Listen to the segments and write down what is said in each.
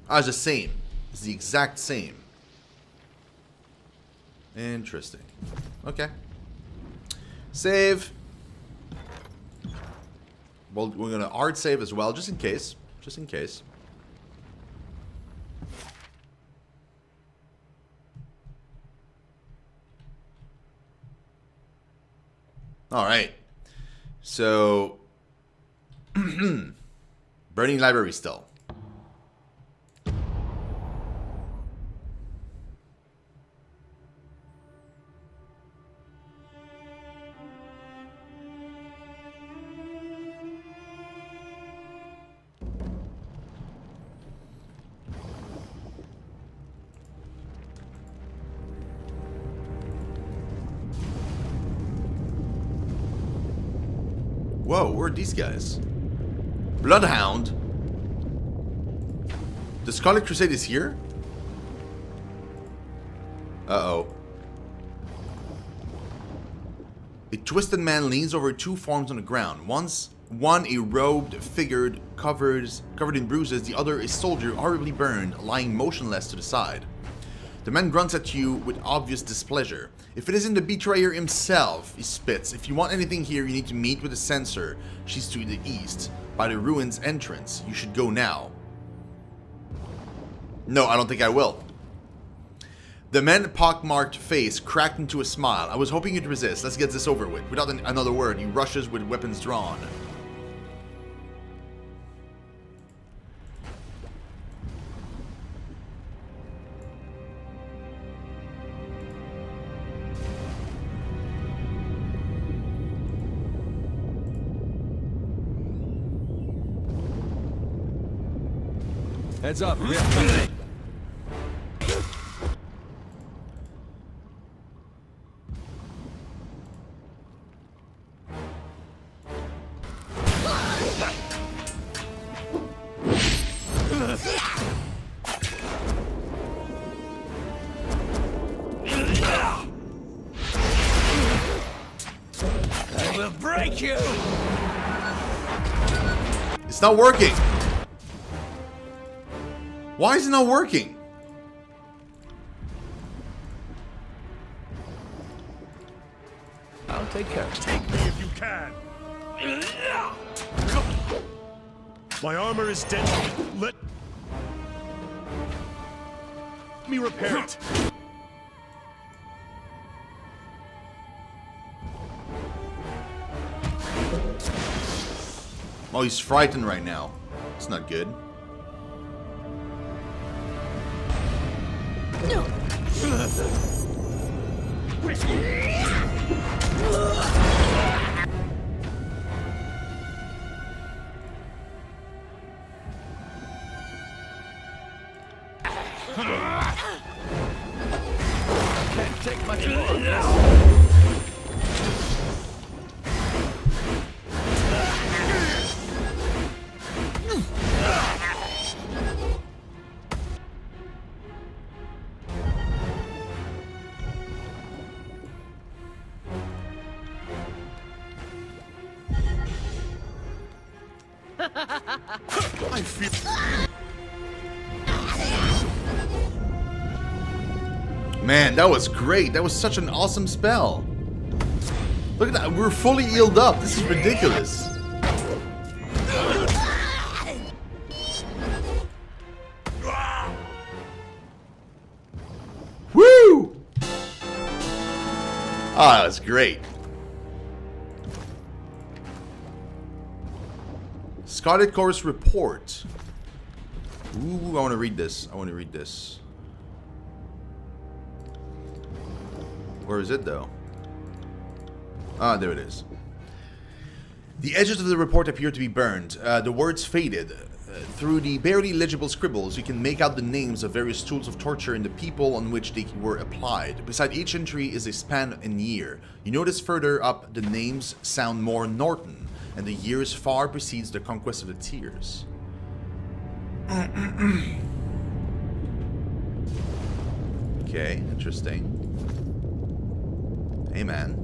Ah, it's the same. It's the exact same. Interesting. Okay. Save. Well, we're gonna hard save as well, just in case. Just in case. Alright. So... Burning library still. Whoa, where are these guys? Bloodhound? The Scarlet Crusade is here? Uh-oh. A twisted man leans over two forms on the ground. One a robed figure covered in bruises, the other a soldier horribly burned, lying motionless to the side. The man grunts at you with obvious displeasure. If it isn't the betrayer himself, he spits. If you want anything here, you need to meet with the censor. She's to the east, by the ruins entrance. You should go now. No, I don't think I will. The man's pockmarked face cracked into a smile. I was hoping you'd resist. Let's get this over with. Without another word, he rushes with weapons drawn. Heads up. We have company. I will break you. It's not working. Why is it not working? I'll take care of it. Take me if you can. My armor is deadly. Let me repair it. Oh, he's frightened right now. It's not good. Can't take much more. I feel. Man, that was great. That was such an awesome spell. Look at that. We're fully healed up. This is ridiculous. Woo! Ah, that was great. Scarlet Chorus report. Ooh, I want to read this. I want to read this. Where is it, though? Ah, there it is. The edges of the report appear to be burned. The words faded. Through the barely legible scribbles, you can make out the names of various tools of torture and the people on which they were applied. Beside each entry is a span and year. You notice further up the names sound more Norton, and the years far precedes the conquest of the Tears. Okay, interesting. Hey man.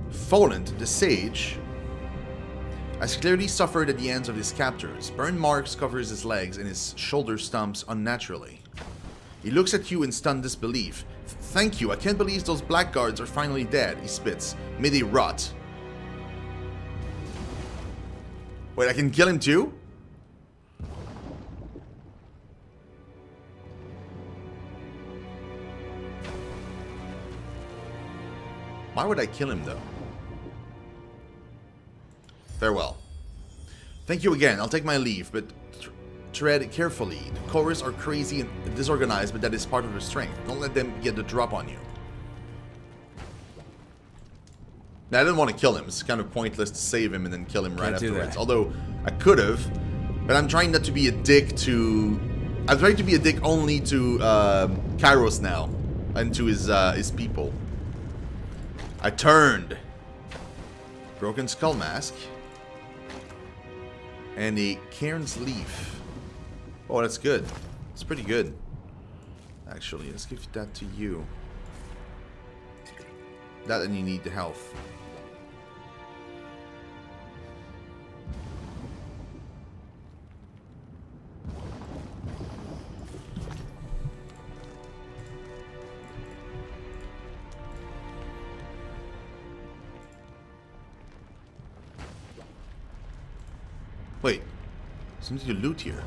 Folent, the sage. has clearly suffered at the hands of his captors. Burn marks covers his legs and his shoulder stumps unnaturally. He looks at you in stunned disbelief. Thank you, I can't believe those blackguards are finally dead, he spits. May they rot. Wait, I can kill him too? Why would I kill him though? Farewell. Thank you again, I'll take my leave, but tread carefully. The chorus are crazy and disorganized, but that is part of their strength. Don't let them get the drop on you. Now, I didn't want to kill him. It's kind of pointless to save him and then kill him right afterwards. Although, I could have, but I'm trying not to be a dick to... I'm trying to be a dick only to Kairos now, and to his people. I turned. Broken skull mask. And a Cairn's leaf. Oh, that's good. It's pretty good. Actually, let's give that to you. That and you need the health. Wait, something to loot here.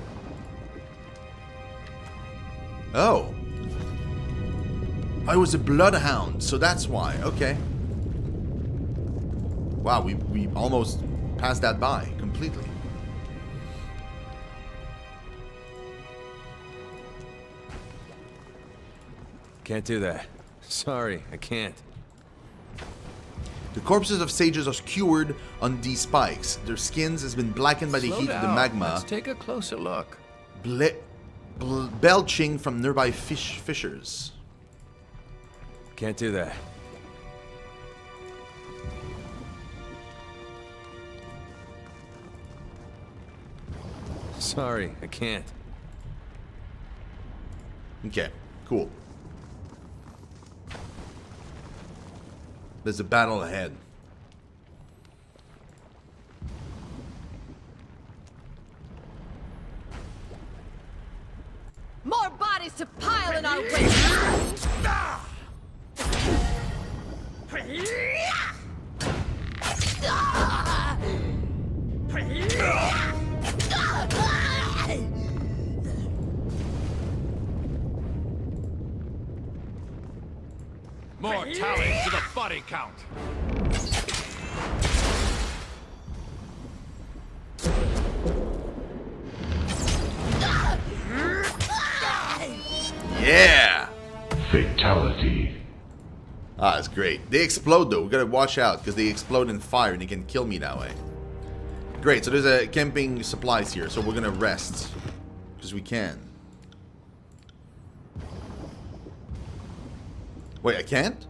Oh. I was a bloodhound, so that's why. Okay. Wow, we almost passed that by completely. Can't do that. Sorry, I can't. The corpses of sages are skewered on these spikes. Their skins has been blackened by the heat of the magma. Let's take a closer look. Belching from nearby fissures. Can't do that. Sorry, I can't. Okay, cool. There's a battle ahead. More bodies to pile in our wake. More tally to the body count. Yeah! Fatality. Ah, that's great. They explode though. We gotta watch out because they explode in fire and they can kill me that way. Great, so there's a camping supplies here, so we're gonna rest. Because we can. Wait, I can't?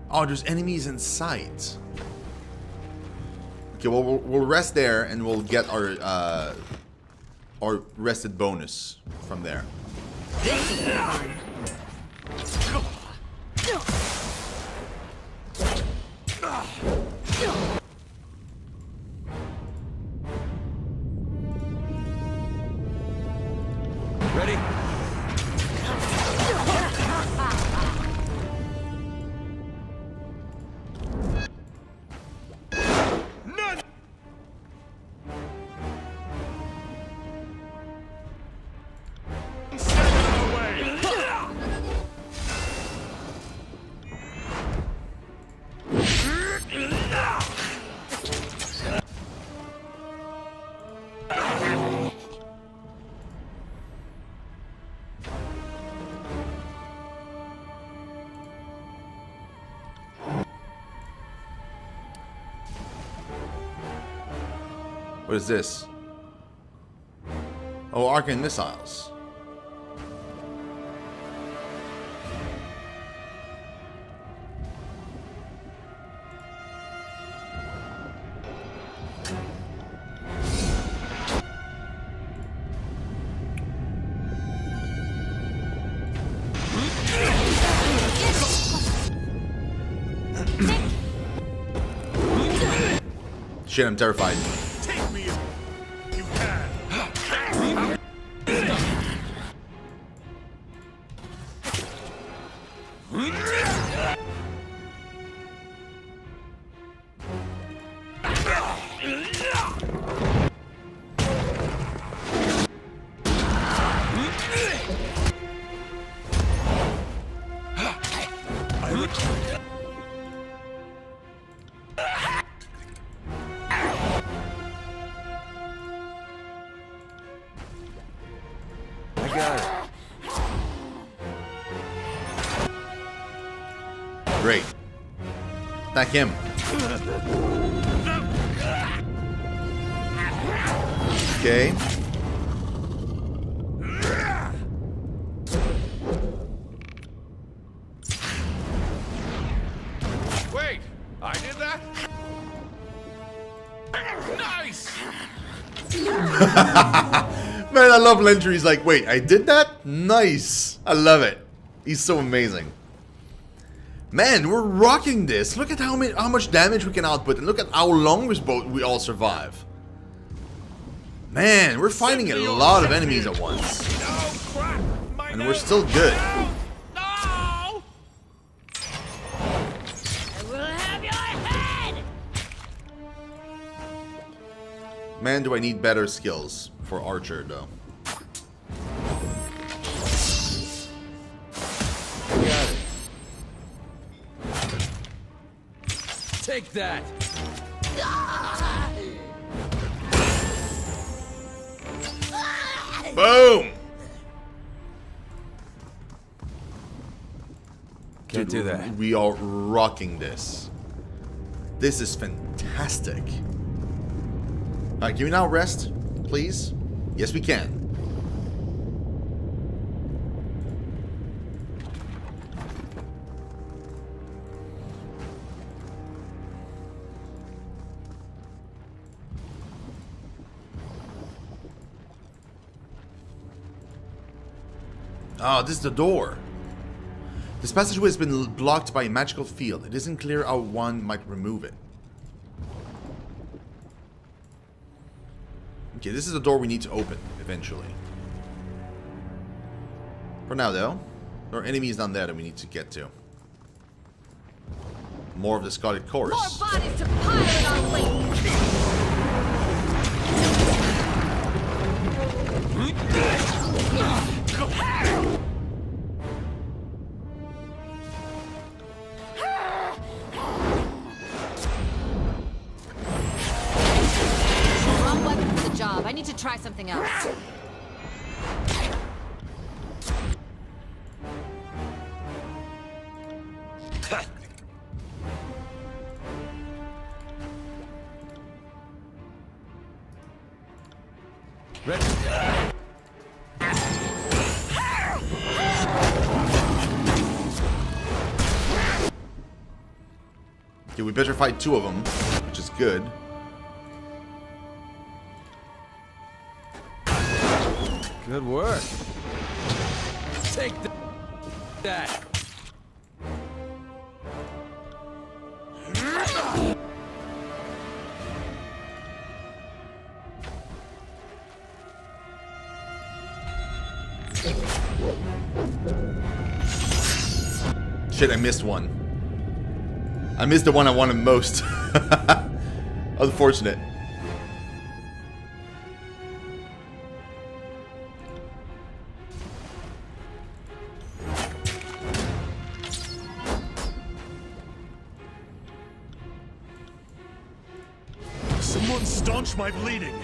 Oh, there's enemies in sight. Okay, well, we'll rest there and we'll get our rested bonus from there. This is fun. Ready? What is this? Oh, arcane missiles. shit, I'm terrified. Take me if you can. I got it. Great. Attack him. Okay. Wait, I did that? Nice! Man, I love Lentry. He's like, wait, I did that? Nice. I love it. He's so amazing. Man, we're rocking this. Look at how much damage we can output, and look at how long we all survive. Man, we're fighting a lot of enemies at once. Oh, crap! My And we're nose. still good. No! I will have your head! Man, do I need better skills for Archer, though. I got it. Take that. Boom! Can't do that. We are rocking this. This is fantastic. Alright, can we now rest, please? Yes, we can. Oh, this is the door. This passageway has been blocked by a magical field. It isn't clear how one might remove it. Okay, this is the door we need to open eventually. For now, though, there are enemies down there that we need to get to. More of the Scarlet More Chorus. bodies to pile in our wake! Wrong weapon for the job. I need to try something else. Ready? Okay, we better fight two of them, which is good. Good work. Take that. Shit, I missed one. I missed the one I wanted most. Unfortunate. Someone staunch my bleeding.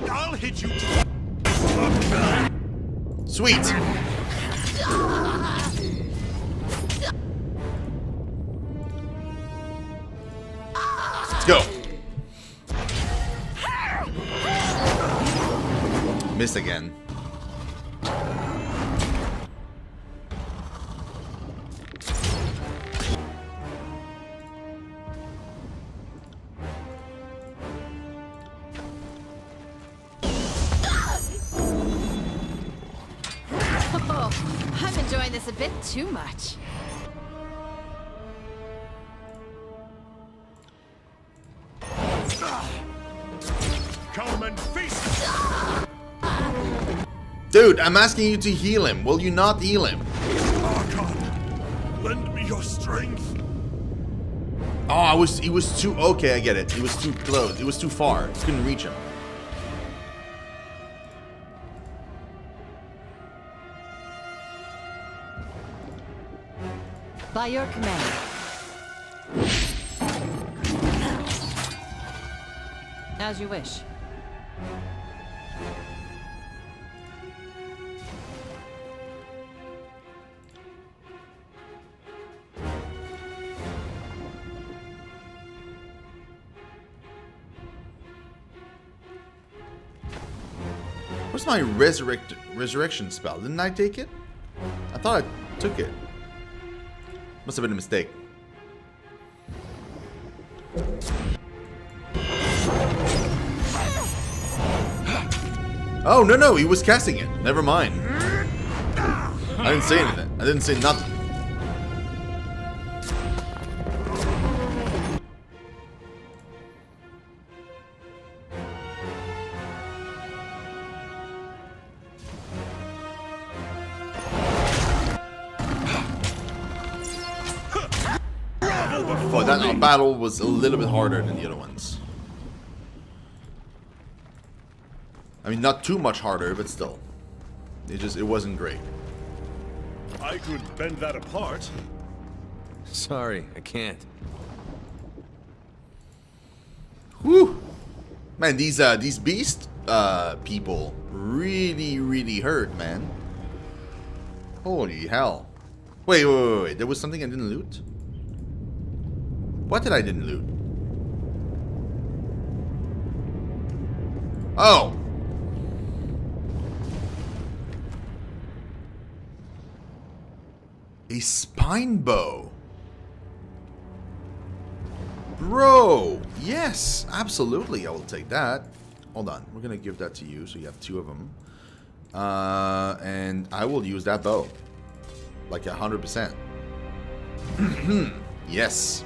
I'll hit you. Sweet. Let's go. Missed again. Oh, I'm enjoying this a bit too much. Come and feast. Dude, I'm asking you to heal him. Will you not heal him? Archon, lend me your strength. Oh, he was too... Okay, I get it. He was too close. It was too far. I couldn't reach him. By your command. As you wish. Where's my resurrection spell? Didn't I take it? I thought I took it. Must have been a mistake. Oh, no, he was casting it. Never mind. I didn't say anything. I didn't say nothing. Oh, that battle was a little bit harder than the other ones. I mean, not too much harder, but still. It wasn't great. I could bend that apart. Sorry, I can't. Whew. Man, these beast people really hurt, man. Holy hell. Wait. There was something I didn't loot? What did I didn't loot? Oh. A spine bow. Bro. Yes, absolutely. I will take that. Hold on. We're going to give that to you. So you have 2 of them. And I will use that bow. Like 100%. Yes.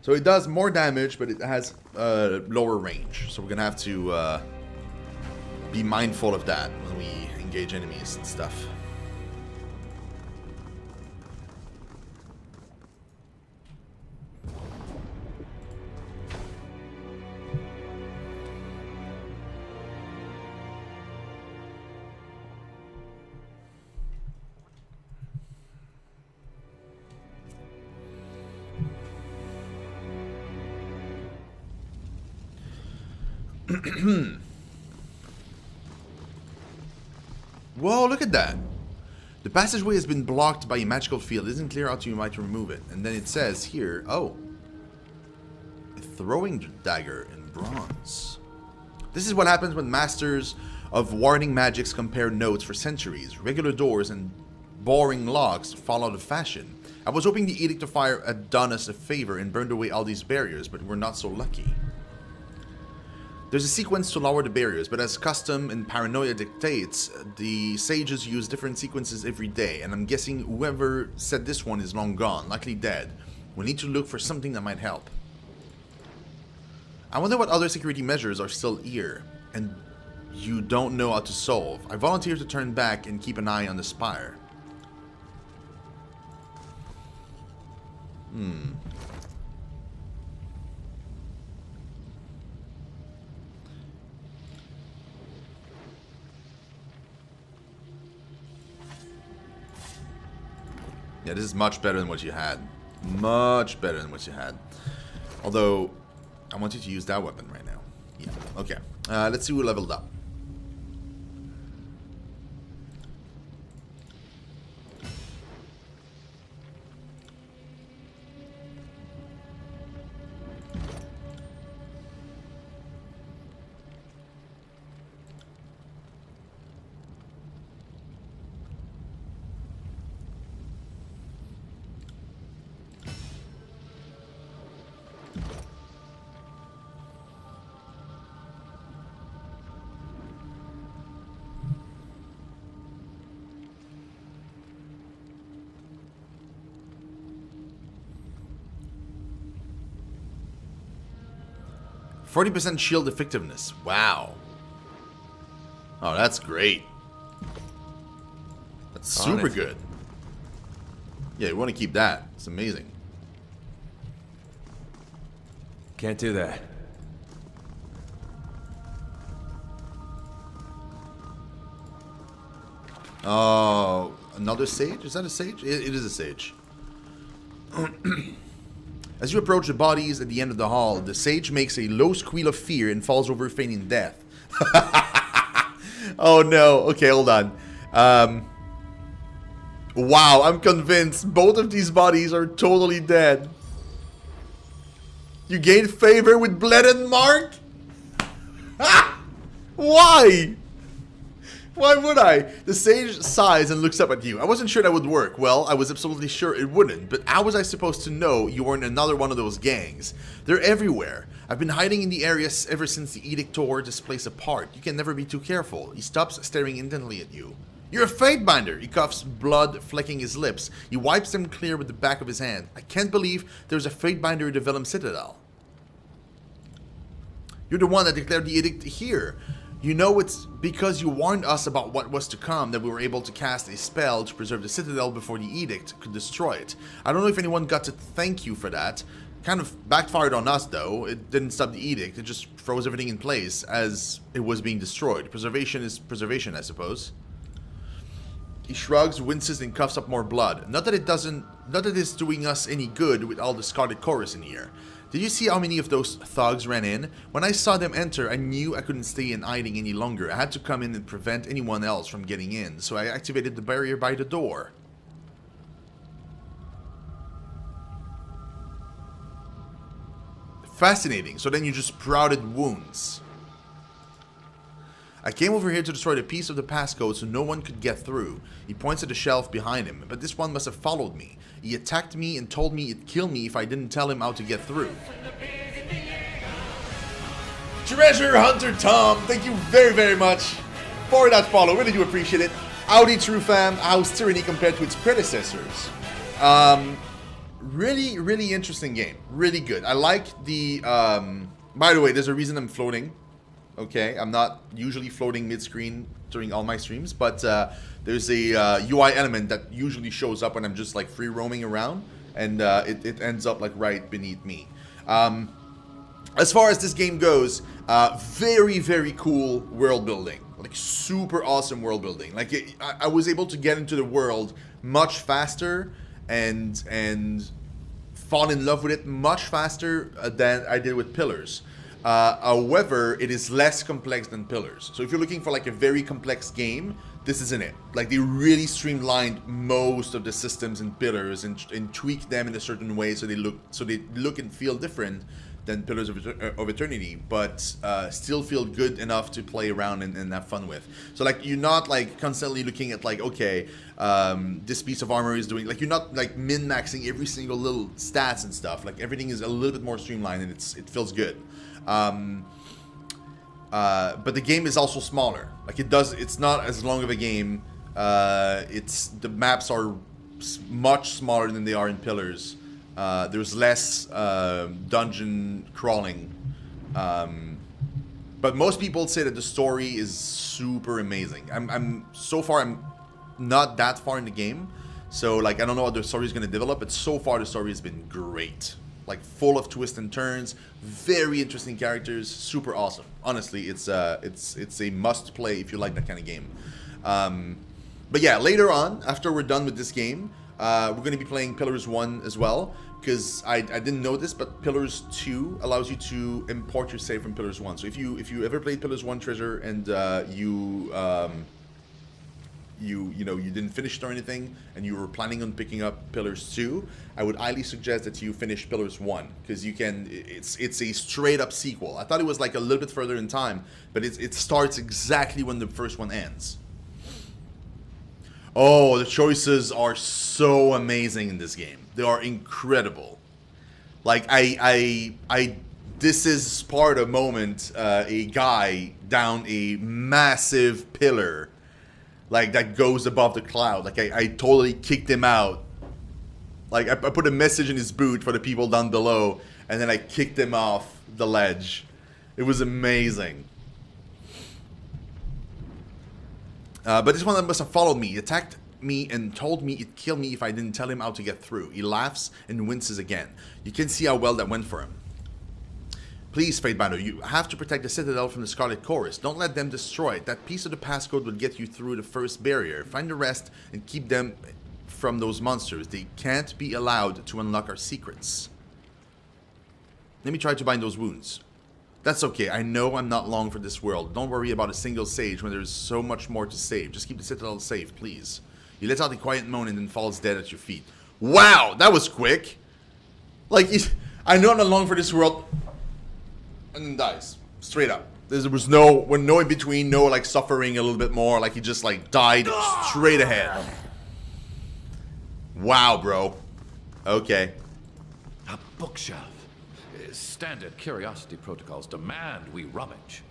So it does more damage, but it has lower range. So we're going to have to be mindful of that when we engage enemies and stuff. Whoa, look at that. The passageway has been blocked by a magical field. It isn't clear how you might remove it. And then it says here, oh, a throwing dagger in bronze. This is what happens when masters of warding magics compare notes for centuries. Regular doors and boring locks fall out of fashion. I was hoping the Edict of Fire had done us a favor and burned away all these barriers, but we're not so lucky. There's a sequence to lower the barriers, but as custom and paranoia dictates, the sages use different sequences every day, and I'm guessing whoever said this one is long gone, likely dead. We need to look for something that might help. I wonder what other security measures are still here, and you don't know how to solve. I volunteer to turn back and keep an eye on the spire. Yeah, this is much better than what you had. Much better than what you had. Although, I want you to use that weapon right now. Yeah, okay. Let's see who leveled up. 40% shield effectiveness. Wow. Oh, that's great. That's super good. Yeah, you want to keep that. It's amazing. Can't do that. Oh, another sage? Is that a sage? It is a sage. As you approach the bodies at the end of the hall, the sage makes a low squeal of fear and falls over feigning death. Oh no. Okay, hold on. Wow, I'm convinced both of these bodies are totally dead. You gain favor with Bled and Mark? Why? Why would I? The sage sighs and looks up at you. I wasn't sure that would work. Well, I was absolutely sure it wouldn't, but how was I supposed to know you weren't another one of those gangs? They're everywhere. I've been hiding in the area ever since the edict tore this place apart. You can never be too careful. He stops staring intently at you. You're a Fatebinder! He coughs, blood flecking his lips. He wipes them clear with the back of his hand. I can't believe there's a Fatebinder in the Vellum Citadel. You're the one that declared the edict here. You know it's because you warned us about what was to come that we were able to cast a spell to preserve the Citadel before the edict could destroy it. I don't know if anyone got to thank you for that. Kind of backfired on us though. It didn't stop the edict, it just froze everything in place as it was being destroyed. Preservation is preservation, I suppose. He shrugs, winces, and coughs up more blood. Not that it's doing us any good with all the Scarlet Chorus in here. Did you see how many of those thugs ran in? When I saw them enter, I knew I couldn't stay in hiding any longer. I had to come in and prevent anyone else from getting in, so I activated the barrier by the door. Fascinating. So then you just sprouted wounds. I came over here to destroy the piece of the passcode so no one could get through. He points at the shelf behind him, but this one must have followed me. He attacked me and told me it'd kill me if I didn't tell him how to get through. Treasure Hunter Tom, thank you very, very much for that follow. Really do appreciate it. Howdy, True Fam. How's Tyranny compared to its predecessors? Really, really interesting game. Really good. I like the... by the way, there's a reason I'm floating. Okay, I'm not usually floating mid-screen during all my streams, but there's a UI element that usually shows up when I'm just like free roaming around, and it ends up like right beneath me. As far as this game goes, very, very cool world building, like super awesome world building. Like I was able to get into the world much faster and fall in love with it much faster than I did with Pillars. However, it is less complex than Pillars. So if you're looking for like a very complex game, this isn't it. Like they really streamlined most of the systems in Pillars and tweaked them in a certain way so they look and feel different than Pillars of Eternity, but still feel good enough to play around and have fun with. So like you're not like constantly looking at like, okay, this piece of armor is doing, like you're not like min-maxing every single little stats and stuff. Like everything is a little bit more streamlined and it feels good. But the game is also smaller. Like it's not as long of a game. The maps are much smaller than they are in Pillars. There's less dungeon crawling. But most people say that the story is super amazing. So far I'm not that far in the game. So like I don't know how the story is going to develop, but so far the story has been great. Like full of twists and turns, very interesting characters, super awesome. Honestly, it's a must play if you like that kind of game. But yeah, later on, after we're done with this game, we're going to be playing Pillars 1 as well, because I didn't know this, but Pillars 2 allows you to import your save from Pillars 1. So if you ever played Pillars 1 Treasure and you didn't finish it or anything, and you were planning on picking up Pillars 2, I would highly suggest that you finish Pillars 1, because it's a straight up sequel. I thought it was like a little bit further in time, but it starts exactly when the first one ends. Oh, the choices are so amazing in this game. They are incredible. Like this is part of a moment, a guy down a massive pillar, like that goes above the cloud. Like I totally kicked him out. Like I put a message in his boot for the people down below, and then I kicked him off the ledge. It was amazing. But this one that must have followed me. He attacked me and told me it'd kill me if I didn't tell him how to get through. He laughs and winces again. You can see how well that went for him. Please, Fate Bando, you have to protect the Citadel from the Scarlet Chorus. Don't let them destroy it. That piece of the passcode will get you through the first barrier. Find the rest and keep them from those monsters. They can't be allowed to unlock our secrets. Let me try to bind those wounds. That's okay. I know I'm not long for this world. Don't worry about a single sage when there's so much more to save. Just keep the Citadel safe, please. He lets out a quiet moan and then falls dead at your feet. Wow, that was quick. Like, I know I'm not long for this world. And then dies. Straight up. There was no in between, no like suffering a little bit more. Like he just like died straight ahead. Wow, bro. Okay. A bookshelf. Standard curiosity protocols demand we rummage.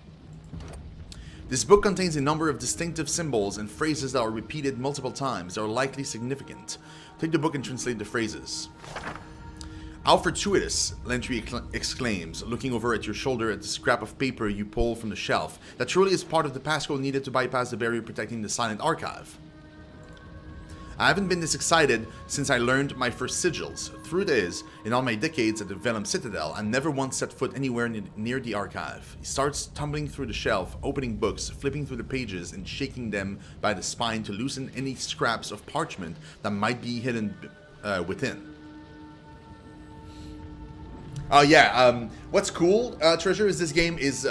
This book contains a number of distinctive symbols and phrases that are repeated multiple times. They are likely significant. Take the book and translate the phrases. How fortuitous, Lentry exclaims, looking over at your shoulder at the scrap of paper you pull from the shelf. That truly is part of the passcode needed to bypass the barrier protecting the silent archive. I haven't been this excited since I learned my first sigils. Through this, in all my decades at the Vellum Citadel, I never once set foot anywhere near the archive. He starts tumbling through the shelf, opening books, flipping through the pages, and shaking them by the spine to loosen any scraps of parchment that might be hidden within. Oh yeah, what's cool, Treasure, is this game is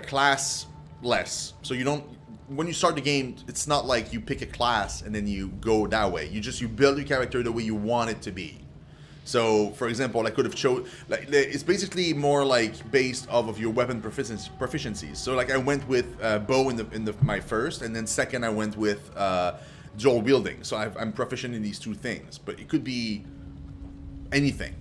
class-less. So you don't... When you start the game, it's not like you pick a class and then you go that way. You build your character the way you want it to be. So, for example, I could have chosen... Like, it's basically more like based off of your weapon proficiencies. So, like, I went with bow in my first, and then second I went with dual wielding. So I'm proficient in these two things, but it could be anything.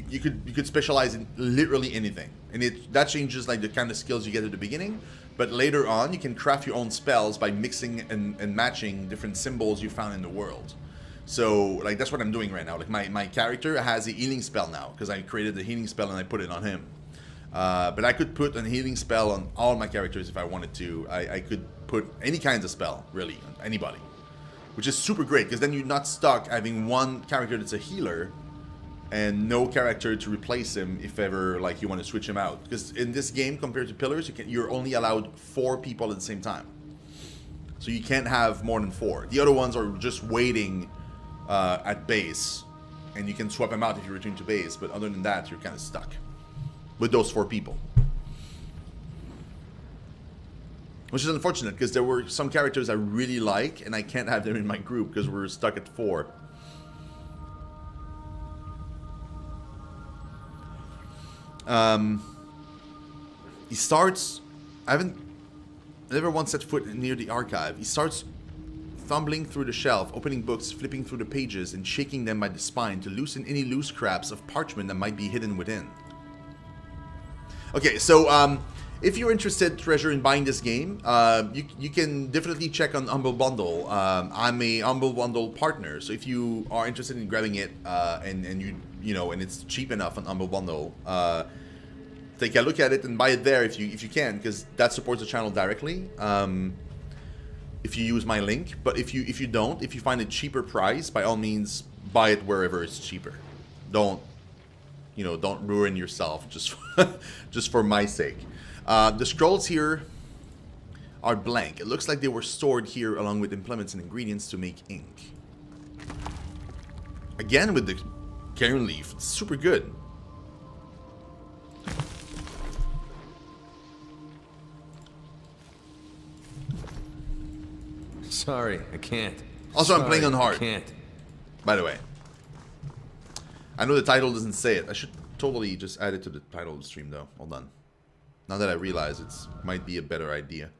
You could specialize in literally anything, and that changes like the kind of skills you get at the beginning. But later on, you can craft your own spells by mixing and matching different symbols you found in the world. So, like, that's what I'm doing right now. Like, my character has a healing spell now, because I created the healing spell and I put it on him. But I could put a healing spell on all my characters if I wanted to. I could put any kinds of spell, really, on anybody. Which is super great, because then you're not stuck having one character that's a healer and no character to replace him if ever like you want to switch him out. Because in this game, compared to Pillars, you're only allowed 4 people at the same time. So you can't have more than 4. The other ones are just waiting at base, and you can swap them out if you return to base. But other than that, you're kind of stuck with those 4 people. Which is unfortunate, because there were some characters I really like, and I can't have them in my group because we're stuck at 4. He starts... I never once set foot near the archive. He starts fumbling through the shelf, opening books, flipping through the pages, and shaking them by the spine to loosen any loose scraps of parchment that might be hidden within. Okay, so, if you're interested, Treasure, in buying this game, you can definitely check on Humble Bundle. I'm a Humble Bundle partner, so if you are interested in grabbing it, and and it's cheap enough on Humble Bundle, take a look at it and buy it there if you can, because that supports the channel directly. If you use my link, but if you don't, if you find a cheaper price, by all means buy it wherever it's cheaper. Don't ruin yourself just for my sake. The scrolls here are blank. It looks like they were stored here along with implements and ingredients to make ink. Again with the Cairn leaf, it's super good. Sorry, I can't. Also, I'm playing on hard. I can't. By the way, I know the title doesn't say it. I should totally just add it to the title of the stream, though. Hold on. Now that I realize it might be a better idea.